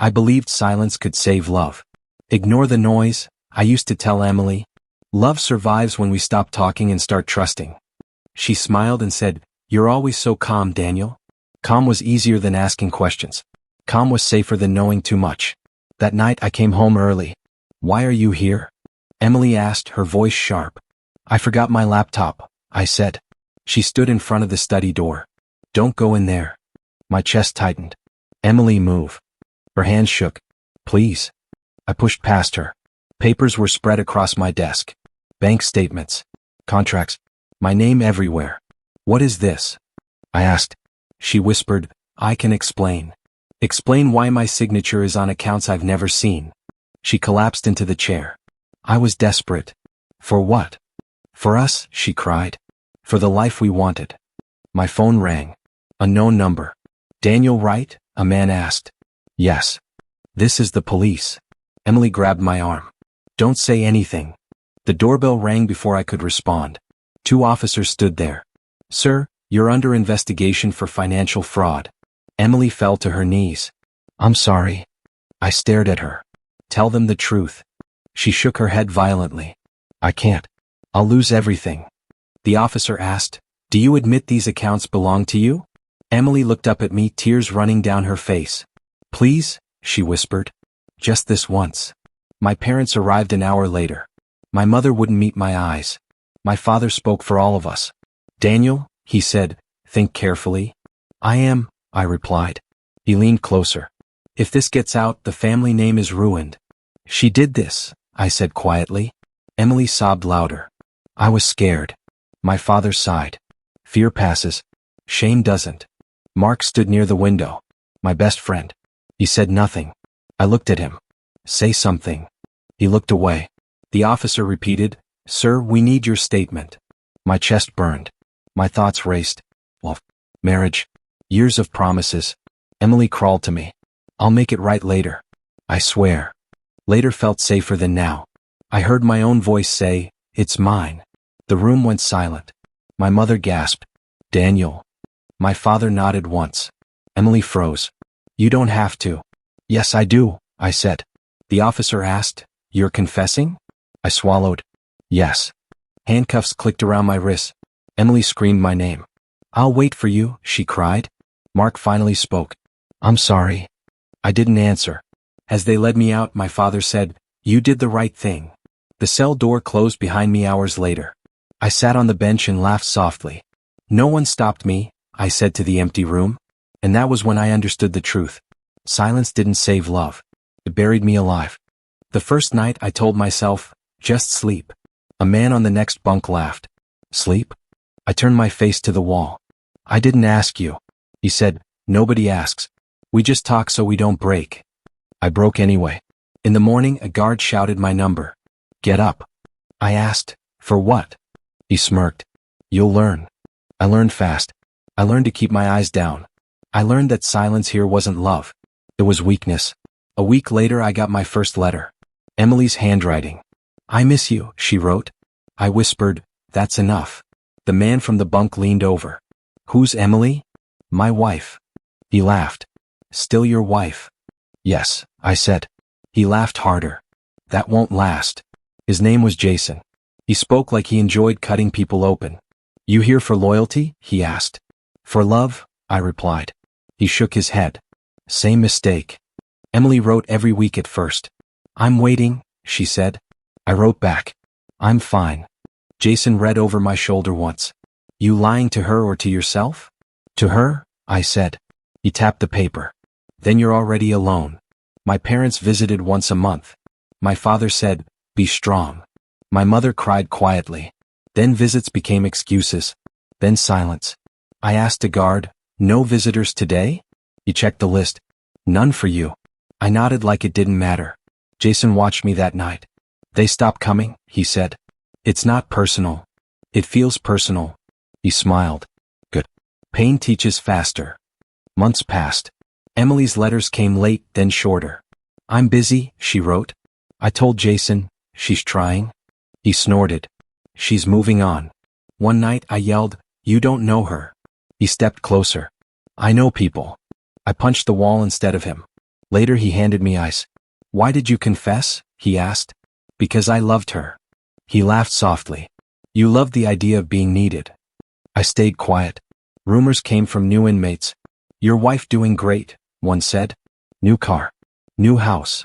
I believed silence could save love. Ignore the noise, I used to tell Emily. Love survives when we stop talking and start trusting. She smiled and said, "You're always so calm, Daniel." Calm was easier than asking questions. Calm was safer than knowing too much. That night I came home early. "Why are you here?" Emily asked, her voice sharp. "I forgot my laptop," I said. She stood in front of the study door. "Don't go in there." My chest tightened. "Emily, move." Her hand shook. "Please." I pushed past her. Papers were spread across my desk. Bank statements. Contracts. My name everywhere. "What is this?" I asked. She whispered, "I can explain. Explain why my signature is on accounts I've never seen." She collapsed into the chair. I was desperate. "For what?" "For us," she cried. "For the life we wanted." My phone rang. Unknown number. "Daniel Wright?" a man asked. "Yes." "This is the police." Emily grabbed my arm. "Don't say anything." The doorbell rang before I could respond. 2 officers stood there. "Sir, you're under investigation for financial fraud." Emily fell to her knees. "I'm sorry." I stared at her. "Tell them the truth." She shook her head violently. "I can't. I'll lose everything." The officer asked, "Do you admit these accounts belong to you?" Emily looked up at me, tears running down her face. "Please," she whispered. "Just this once." My parents arrived an hour later. My mother wouldn't meet my eyes. My father spoke for all of us. "Daniel," he said, "think carefully." "I am," I replied. He leaned closer. "If this gets out, the family name is ruined." "She did this," I said quietly. Emily sobbed louder. I was scared. My father sighed. "Fear passes. Shame doesn't." Mark stood near the window. My best friend. He said nothing. I looked at him. "Say something." He looked away. The officer repeated, "Sir, we need your statement." My chest burned. My thoughts raced. Love. Marriage. Years of promises. Emily crawled to me. "I'll make it right later. I swear." Later felt safer than now. I heard my own voice say, "It's mine." The room went silent. My mother gasped, "Daniel." My father nodded once. Emily froze. "You don't have to." "Yes, I do," I said. The officer asked, "You're confessing?" I swallowed. "Yes." Handcuffs clicked around my wrists. Emily screamed my name. "I'll wait for you," she cried. Mark finally spoke. "I'm sorry." I didn't answer. As they led me out, my father said, "You did the right thing." The cell door closed behind me hours later. I sat on the bench and laughed softly. "No one stopped me," I said to the empty room. And that was when I understood the truth. Silence didn't save love. It buried me alive. The first night I told myself, "Just sleep." A man on the next bunk laughed. "Sleep?" I turned my face to the wall. "I didn't ask you." He said, "Nobody asks. We just talk so we don't break." I broke anyway. In the morning, a guard shouted my number. "Get up." I asked, "For what?" He smirked. "You'll learn." I learned fast. I learned to keep my eyes down. I learned that silence here wasn't love. It was weakness. A week later I got my first letter. Emily's handwriting. "I miss you," she wrote. I whispered, "That's enough." The man from the bunk leaned over. "Who's Emily?" "My wife." He laughed. "Still your wife?" "Yes," I said. He laughed harder. "That won't last." His name was Jason. He spoke like he enjoyed cutting people open. "You here for loyalty?" he asked. "For love," I replied. He shook his head. "Same mistake." Emily wrote every week at first. "I'm waiting," she said. I wrote back. "I'm fine." Jason read over my shoulder once. "You lying to her or to yourself?" "To her," I said. He tapped the paper. "Then you're already alone." My parents visited once a month. My father said, "Be strong." My mother cried quietly. Then visits became excuses. Then silence. I asked a guard, "No visitors today?" He checked the list. "None for you." I nodded like it didn't matter. Jason watched me that night. "They stopped coming," he said. "It's not personal." "It feels personal." He smiled. "Good. Pain teaches faster." Months passed. Emily's letters came late, then shorter. "I'm busy," she wrote. I told Jason, "She's trying." He snorted. "She's moving on." One night I yelled, "You don't know her." He stepped closer. "I know people." I punched the wall instead of him. Later he handed me ice. Why did you confess? He asked. Because I loved her. He laughed softly. You loved the idea of being needed. I stayed quiet. Rumors came from new inmates. Your wife doing great, one said. New car. New house.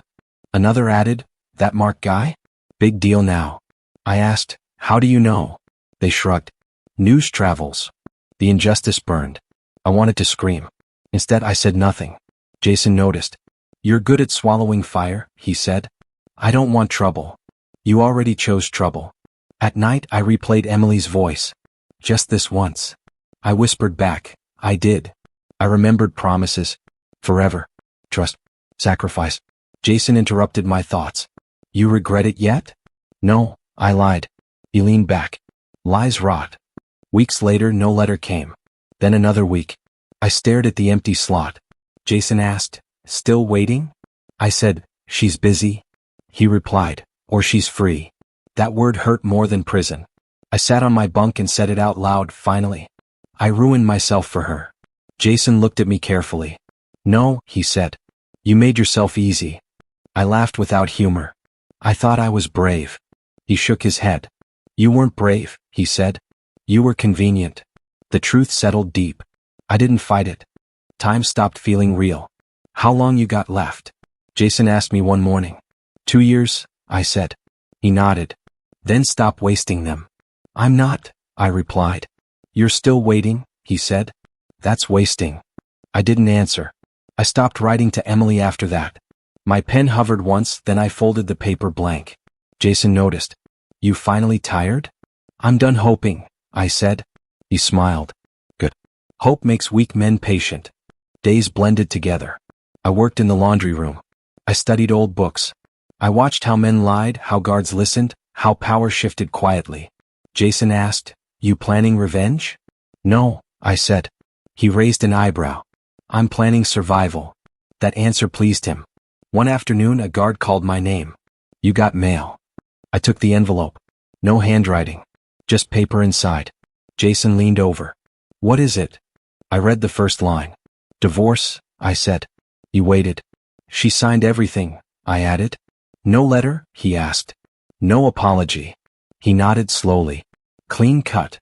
Another added, that Mark guy? Big deal now. I asked, how do you know? They shrugged. News travels. The injustice burned. I wanted to scream. Instead I said nothing. Jason noticed. You're good at swallowing fire, he said. I don't want trouble. You already chose trouble. At night I replayed Emily's voice. Just this once. I whispered back, I did. I remembered promises. Forever. Trust. Sacrifice. Jason interrupted my thoughts. You regret it yet? No, I lied. He leaned back. Lies rot. Weeks later no letter came. Then another week. I stared at the empty slot. Jason asked, still waiting? I said, she's busy. He replied, or she's free. That word hurt more than prison. I sat on my bunk and said it out loud finally. I ruined myself for her. Jason looked at me carefully. No, he said. You made yourself easy. I laughed without humor. I thought I was brave. He shook his head. You weren't brave, he said. You were convenient. The truth settled deep. I didn't fight it. Time stopped feeling real. How long you got left? Jason asked me one morning. 2 years, I said. He nodded. Then stop wasting them. I'm not, I replied. You're still waiting, he said. That's wasting. I didn't answer. I stopped writing to Emily after that. My pen hovered once, then I folded the paper blank. Jason noticed. You finally tired? I'm done hoping, I said. He smiled. Good. Hope makes weak men patient. Days blended together. I worked in the laundry room. I studied old books. I watched how men lied, how guards listened, how power shifted quietly. Jason asked, you planning revenge? No, I said. He raised an eyebrow. I'm planning survival. That answer pleased him. One afternoon a guard called my name. You got mail. I took the envelope. No handwriting. Just paper inside. Jason leaned over. What is it? I read the first line. Divorce, I said. He waited. She signed everything, I added. No letter, he asked. No apology. He nodded slowly. Clean cut.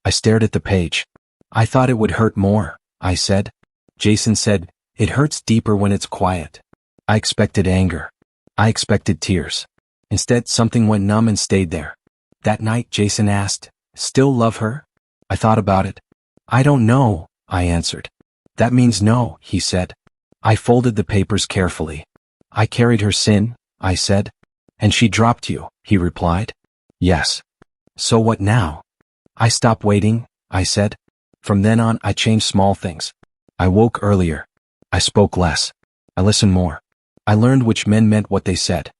I stared at the page. I thought it would hurt more, I said. Jason said, it hurts deeper when it's quiet. I expected anger. I expected tears. Instead, something went numb and stayed there. That night, Jason asked, still love her? I thought about it. I don't know, I answered. That means no, he said. I folded the papers carefully. I carried her sin, I said. And she dropped you, he replied. Yes. So what now? I stopped waiting, I said. From then on, I changed small things. I woke earlier. I spoke less. I listened more. I learned which men meant what they said.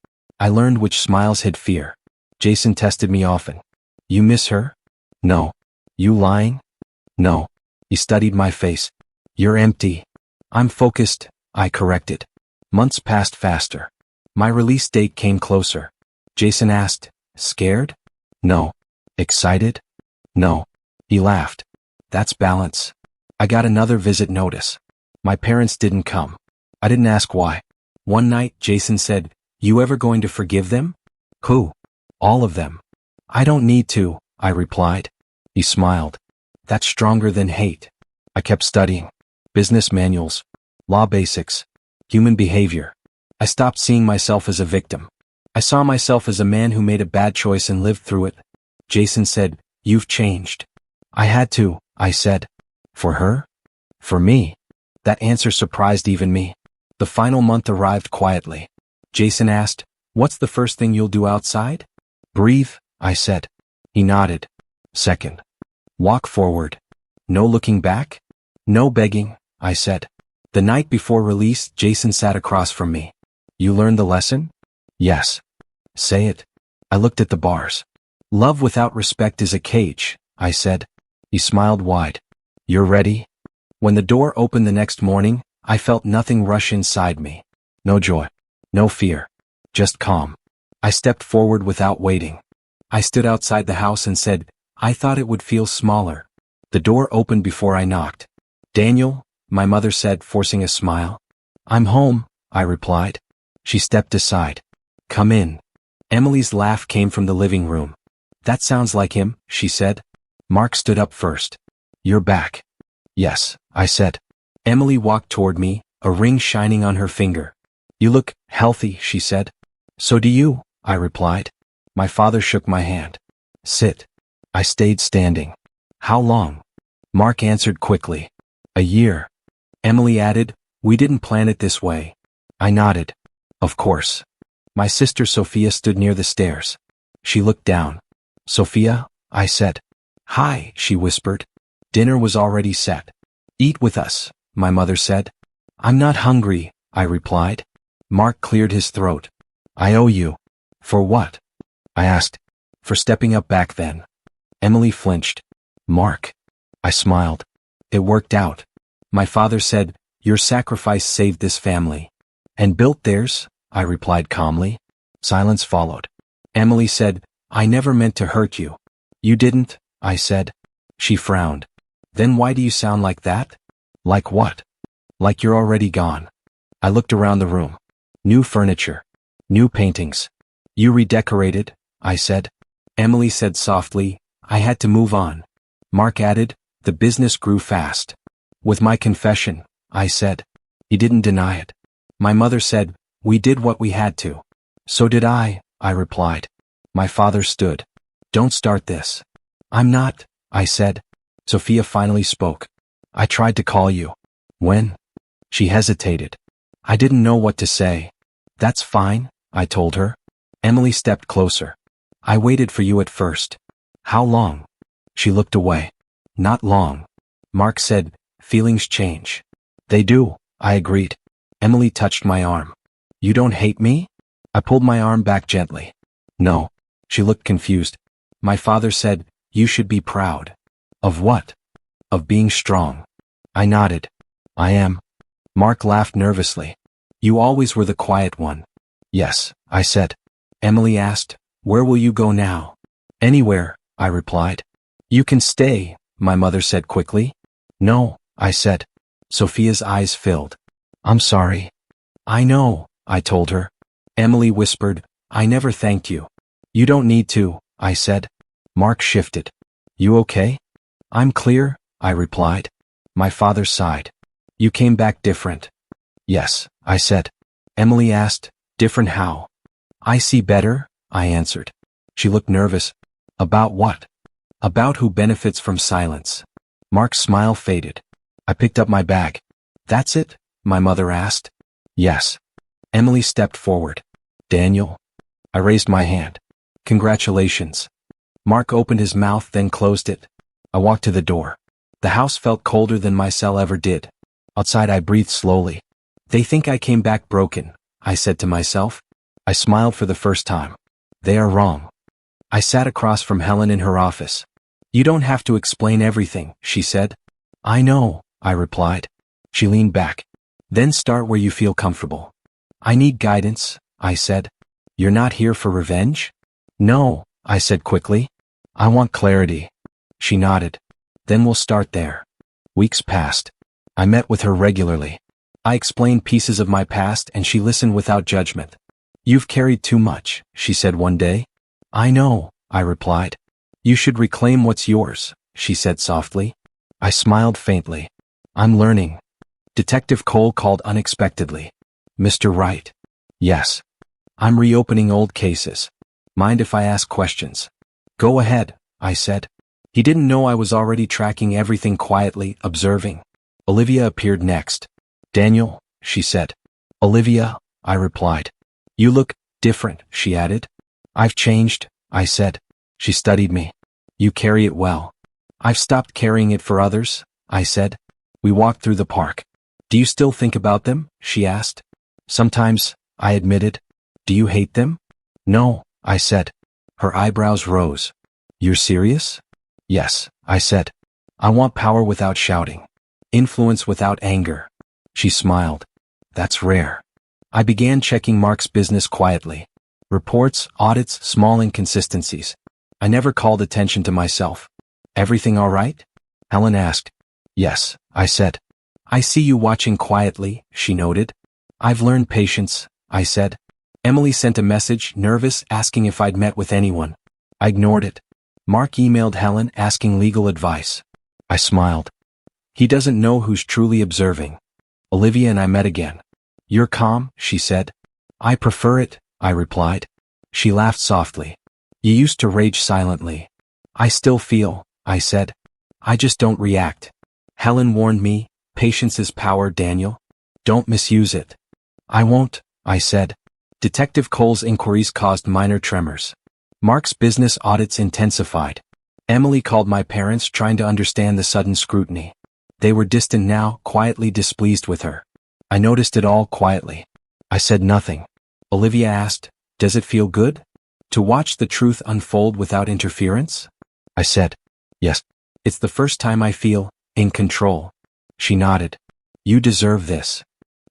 I learned which smiles hid fear. Jason tested me often. You miss her? No. You lying? No. He studied my face. You're empty. I'm focused, I corrected. Months passed faster. My release date came closer. Jason asked, scared? No. Excited? No. He laughed. That's balance. I got another visit notice. My parents didn't come. I didn't ask why. One night, Jason said, you ever going to forgive them? Who? All of them. I don't need to, I replied. He smiled. That's stronger than hate. I kept studying. Business manuals. Law basics. Human behavior. I stopped seeing myself as a victim. I saw myself as a man who made a bad choice and lived through it. Jason said, you've changed. I had to, I said. For her? For me? That answer surprised even me. The final month arrived quietly. Jason asked, what's the first thing you'll do outside? Breathe, I said. He nodded. Second. Walk forward. No looking back? No begging, I said. The night before release, Jason sat across from me. You learned the lesson? Yes. Say it. I looked at the bars. Love without respect is a cage, I said. He smiled wide. You're ready? When the door opened the next morning, I felt nothing rush inside me. No joy. No fear. Just calm. I stepped forward without waiting. I stood outside the house and said, I thought it would feel smaller. The door opened before I knocked. Daniel, my mother said, forcing a smile. I'm home, I replied. She stepped aside. Come in. Emily's laugh came from the living room. That sounds like him, she said. Mark stood up first. You're back. Yes, I said. Emily walked toward me, a ring shining on her finger. You look healthy, she said. So do you, I replied. My father shook my hand. Sit. I stayed standing. How long? Mark answered quickly. A year. Emily added, we didn't plan it this way. I nodded. Of course. My sister Sophia stood near the stairs. She looked down. Sophia, I said. Hi, she whispered. Dinner was already set. Eat with us, my mother said. I'm not hungry, I replied. Mark cleared his throat. I owe you. For what? I asked. For stepping up back then. Emily flinched. Mark. I smiled. It worked out. My father said, your sacrifice saved this family. And built theirs, I replied calmly. Silence followed. Emily said, I never meant to hurt you. You didn't, I said. She frowned. Then why do you sound like that? Like what? Like you're already gone. I looked around the room. New furniture. New paintings. You redecorated, I said. Emily said softly, I had to move on. Mark added, the business grew fast. With my confession, I said. He didn't deny it. My mother said, we did what we had to. So did I replied. My father stood. Don't start this. I'm not, I said. Sophia finally spoke. I tried to call you. When? She hesitated. I didn't know what to say. That's fine, I told her. Emily stepped closer. I waited for you at first. How long? She looked away. Not long. Mark said, feelings change. They do, I agreed. Emily touched my arm. You don't hate me? I pulled my arm back gently. No. She looked confused. My father said, you should be proud. Of what? Of being strong. I nodded. I am. Mark laughed nervously. You always were the quiet one. Yes, I said. Emily asked, where will you go now? Anywhere, I replied. You can stay, my mother said quickly. No, I said. Sophia's eyes filled. I'm sorry. I know, I told her. Emily whispered, I never thanked you. You don't need to, I said. Mark shifted. You okay? I'm clear, I replied. My father sighed. You came back different. Yes, I said. Emily asked, different how? I see better, I answered. She looked nervous. About what? About who benefits from silence. Mark's smile faded. I picked up my bag. That's it? My mother asked. Yes. Emily stepped forward. Daniel? I raised my hand. Congratulations. Mark opened his mouth then closed it. I walked to the door. The house felt colder than my cell ever did. Outside I breathed slowly. They think I came back broken, I said to myself. I smiled for the first time. They are wrong. I sat across from Helen in her office. You don't have to explain everything, she said. I know, I replied. She leaned back. Then start where you feel comfortable. I need guidance, I said. You're not here for revenge? No, I said quickly. I want clarity. She nodded. Then we'll start there. Weeks passed. I met with her regularly. I explained pieces of my past and she listened without judgment. You've carried too much, she said one day. I know, I replied. You should reclaim what's yours, she said softly. I smiled faintly. I'm learning. Detective Cole called unexpectedly. Mr. Wright. Yes. I'm reopening old cases. Mind if I ask questions? Go ahead, I said. He didn't know I was already tracking everything quietly, observing. Olivia appeared next. Daniel, she said. Olivia, I replied. You look different, she added. I've changed, I said. She studied me. You carry it well. I've stopped carrying it for others, I said. We walked through the park. Do you still think about them? She asked. Sometimes, I admitted. Do you hate them? No, I said. Her eyebrows rose. You're serious? Yes, I said. I want power without shouting. Influence without anger. She smiled. That's rare. I began checking Mark's business quietly. Reports, audits, small inconsistencies. I never called attention to myself. Everything all right? Helen asked. Yes, I said. I see you watching quietly, she noted. I've learned patience, I said. Emily sent a message, nervous, asking if I'd met with anyone. I ignored it. Mark emailed Helen asking legal advice. I smiled. He doesn't know who's truly observing. Olivia and I met again. You're calm, she said. I prefer it, I replied. She laughed softly. You used to rage silently. I still feel, I said. I just don't react. Helen warned me, patience is power, Daniel. Don't misuse it. I won't, I said. Detective Cole's inquiries caused minor tremors. Mark's business audits intensified. Emily called my parents, trying to understand the sudden scrutiny. They were distant now, quietly displeased with her. I noticed it all quietly. I said nothing. Olivia asked, "Does it feel good? To watch the truth unfold without interference?" I said, "Yes. It's the first time I feel in control." She nodded. "You deserve this."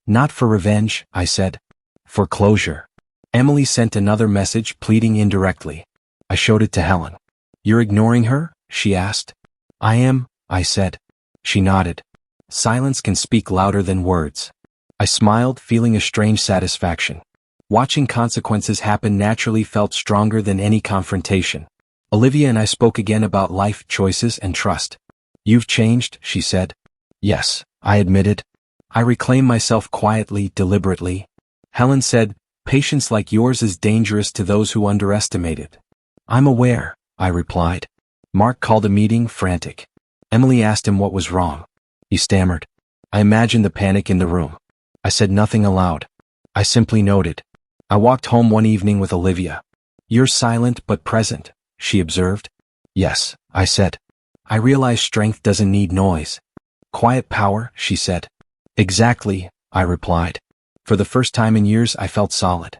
"Not for revenge," I said. "For closure." Emily sent another message, pleading indirectly. I showed it to Helen. "You're ignoring her?" she asked. "I am," I said. She nodded. Silence can speak louder than words. I smiled, feeling a strange satisfaction. Watching consequences happen naturally felt stronger than any confrontation. Olivia and I spoke again about life choices and trust. "You've changed," she said. "Yes," I admitted. I reclaimed myself quietly, deliberately. Helen said, "Patience like yours is dangerous to those who underestimate it." "I'm aware," I replied. Mark called a meeting, frantic. Emily asked him what was wrong. He stammered. I imagined the panic in the room. I said nothing aloud. I simply noted. I walked home one evening with Olivia. "You're silent but present," she observed. "Yes," I said. "I realize strength doesn't need noise." "Quiet power," she said. "Exactly," I replied. For the first time in years I felt solid.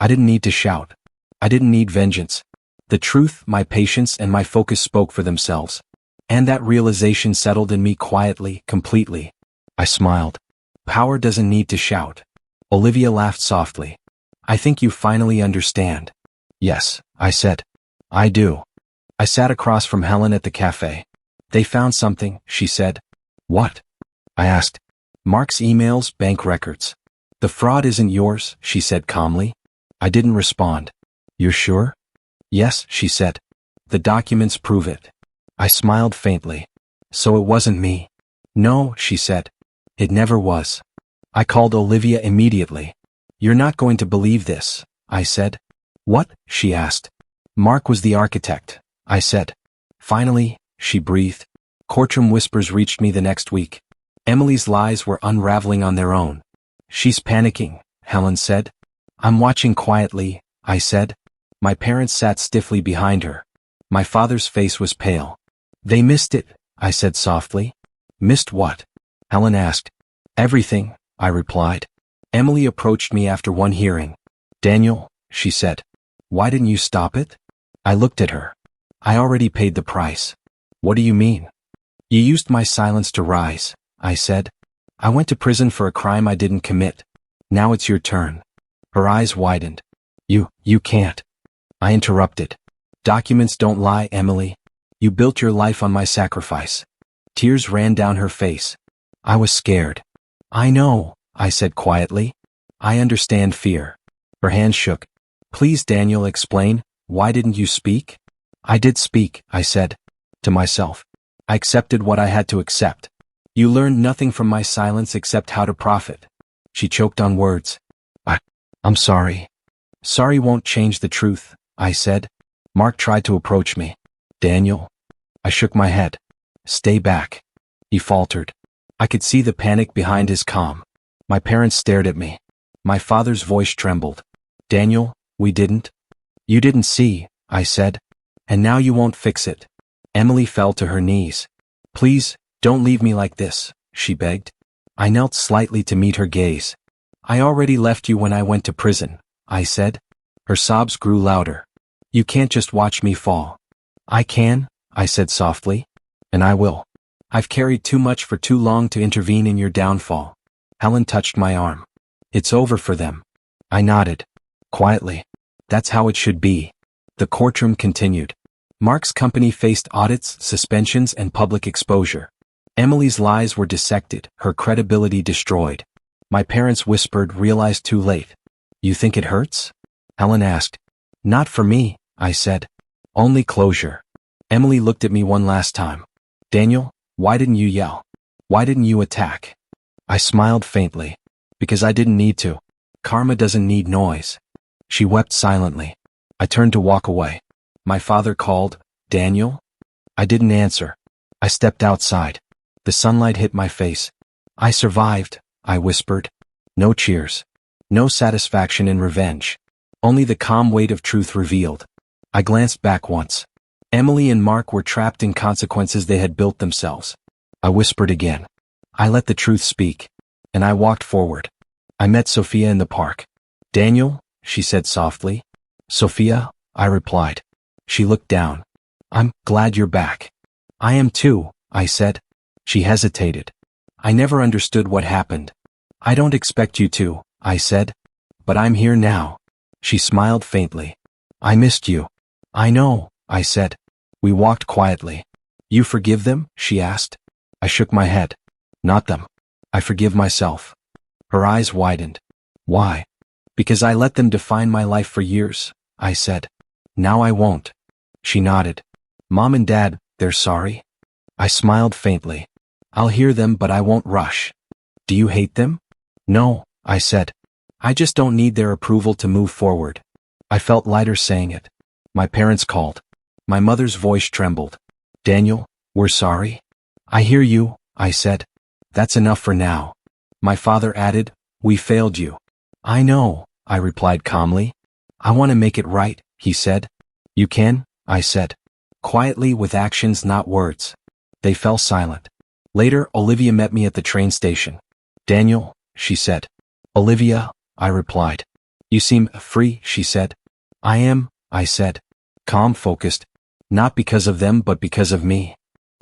I didn't need to shout. I didn't need vengeance. The truth, my patience, and my focus spoke for themselves. And that realization settled in me quietly, completely. I smiled. Power doesn't need to shout. Olivia laughed softly. "I think you finally understand." "Yes," I said. "I do." I sat across from Helen at the cafe. "They found something," she said. "What?" I asked. "Mark's emails, bank records." "The fraud isn't yours," she said calmly. I didn't respond. "You're sure?" "Yes," she said. "The documents prove it." I smiled faintly. "So it wasn't me?" "No," she said. "It never was." I called Olivia immediately. "You're not going to believe this," I said. "What?" she asked. "Mark was the architect," I said. "Finally," she breathed. Courtroom whispers reached me the next week. Emily's lies were unraveling on their own. "She's panicking," Helen said. "I'm watching quietly," I said. My parents sat stiffly behind her. My father's face was pale. "They missed it," I said softly. "Missed what?" Helen asked. "Everything," I replied. Emily approached me after one hearing. "Daniel," she said, "why didn't you stop it?" I looked at her. "I already paid the price." "What do you mean?" "You used my silence to rise," I said. "I went to prison for a crime I didn't commit. Now it's your turn." Her eyes widened. You can't." I interrupted. "Documents don't lie, Emily. You built your life on my sacrifice." Tears ran down her face. I was scared. "I know," I said quietly. "I understand fear." Her hand shook. "Please, Daniel, explain. Why didn't you speak?" "I did speak," I said. To myself. "I accepted what I had to accept." "You learned nothing from my silence except how to profit." She choked on words. I'm sorry." "Sorry won't change the truth," I said. Mark tried to approach me. "Daniel." I shook my head. "Stay back." He faltered. I could see the panic behind his calm. My parents stared at me. My father's voice trembled. "Daniel, we didn't." "You didn't see," I said. "And now you won't fix it." Emily fell to her knees. "Please, don't leave me like this," she begged. I knelt slightly to meet her gaze. "I already left you when I went to prison," I said. Her sobs grew louder. "You can't just watch me fall." "I can," I said softly. "And I will. I've carried too much for too long to intervene in your downfall." Helen touched my arm. "It's over for them." I nodded. Quietly. "That's how it should be." The courtroom continued. Mark's company faced audits, suspensions, and public exposure. Emily's lies were dissected, her credibility destroyed. My parents whispered, realized too late. You think it hurts? Ellen asked. Not for me, I said. Only closure. Emily looked at me one last time. Daniel, why didn't you yell? Why didn't you attack? I smiled faintly. Because I didn't need to. Karma doesn't need noise. She wept silently. I turned to walk away. My father called, Daniel? I didn't answer. I stepped outside. The sunlight hit my face. I survived, I whispered. No cheers. No satisfaction in revenge. Only the calm weight of truth revealed. I glanced back once. Emily and Mark were trapped in consequences they had built themselves. I whispered again. I let the truth speak. And I walked forward. I met Sophia in the park. Daniel, she said softly. Sophia, I replied. She looked down. I'm glad you're back. I am too, I said. She hesitated. I never understood what happened. I don't expect you to, I said. But I'm here now. She smiled faintly. I missed you. I know, I said. We walked quietly. You forgive them? She asked. I shook my head. Not them. I forgive myself. Her eyes widened. Why? Because I let them define my life for years, I said. Now I won't. She nodded. Mom and Dad, they're sorry? I smiled faintly. I'll hear them, but I won't rush. Do you hate them? No, I said. I just don't need their approval to move forward. I felt lighter saying it. My parents called. My mother's voice trembled. Daniel, we're sorry. I hear you, I said. That's enough for now. My father added, we failed you. I know, I replied calmly. I want to make it right, he said. You can, I said. Quietly with actions, not words. They fell silent. Later, Olivia met me at the train station. Daniel, she said. Olivia, I replied. You seem free, she said. I am, I said. Calm, focused. Not because of them, but because of me.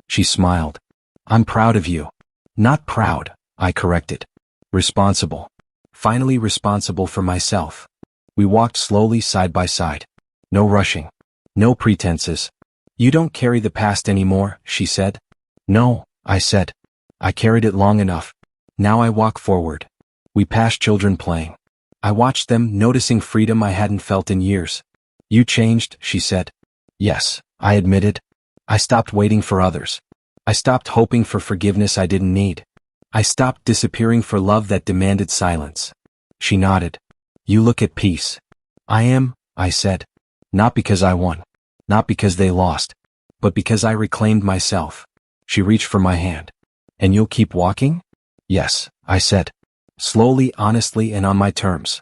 She smiled. I'm proud of you. Not proud, I corrected. Responsible. Finally responsible for myself. We walked slowly side by side. No rushing. No pretenses. You don't carry the past anymore, she said. No, I said. I carried it long enough. Now I walk forward. We passed children playing. I watched them, noticing freedom I hadn't felt in years. You changed, she said. Yes, I admitted. I stopped waiting for others. I stopped hoping for forgiveness I didn't need. I stopped disappearing for love that demanded silence. She nodded. You look at peace. I am, I said. Not because I won. Not because they lost. But because I reclaimed myself. She reached for my hand. And you'll keep walking? Yes, I said. Slowly, honestly, and on my terms.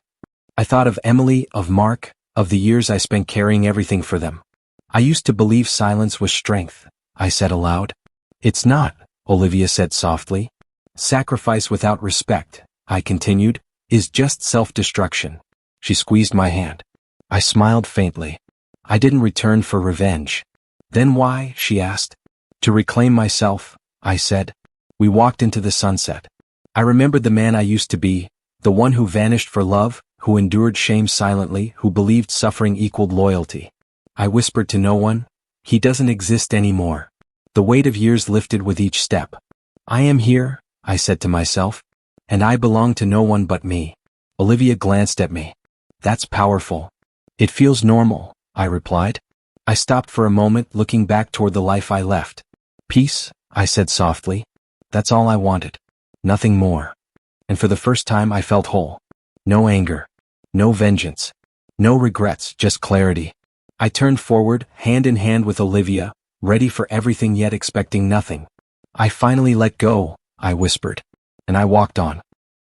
I thought of Emily, of Mark, of the years I spent carrying everything for them. I used to believe silence was strength, I said aloud. It's not, Olivia said softly. Sacrifice without respect, I continued, is just self-destruction. She squeezed my hand. I smiled faintly. I didn't return for revenge. Then why? She asked. To reclaim myself, I said. We walked into the sunset. I remembered the man I used to be, the one who vanished for love, who endured shame silently, who believed suffering equaled loyalty. I whispered to no one, he doesn't exist anymore. The weight of years lifted with each step. I am here, I said to myself, and I belong to no one but me. Olivia glanced at me. That's powerful. It feels normal, I replied. I stopped for a moment, looking back toward the life I left. Peace, I said softly. That's all I wanted. Nothing more. And for the first time I felt whole. No anger. No vengeance. No regrets, just clarity. I turned forward, hand in hand with Olivia, ready for everything yet expecting nothing. I finally let go, I whispered. And I walked on.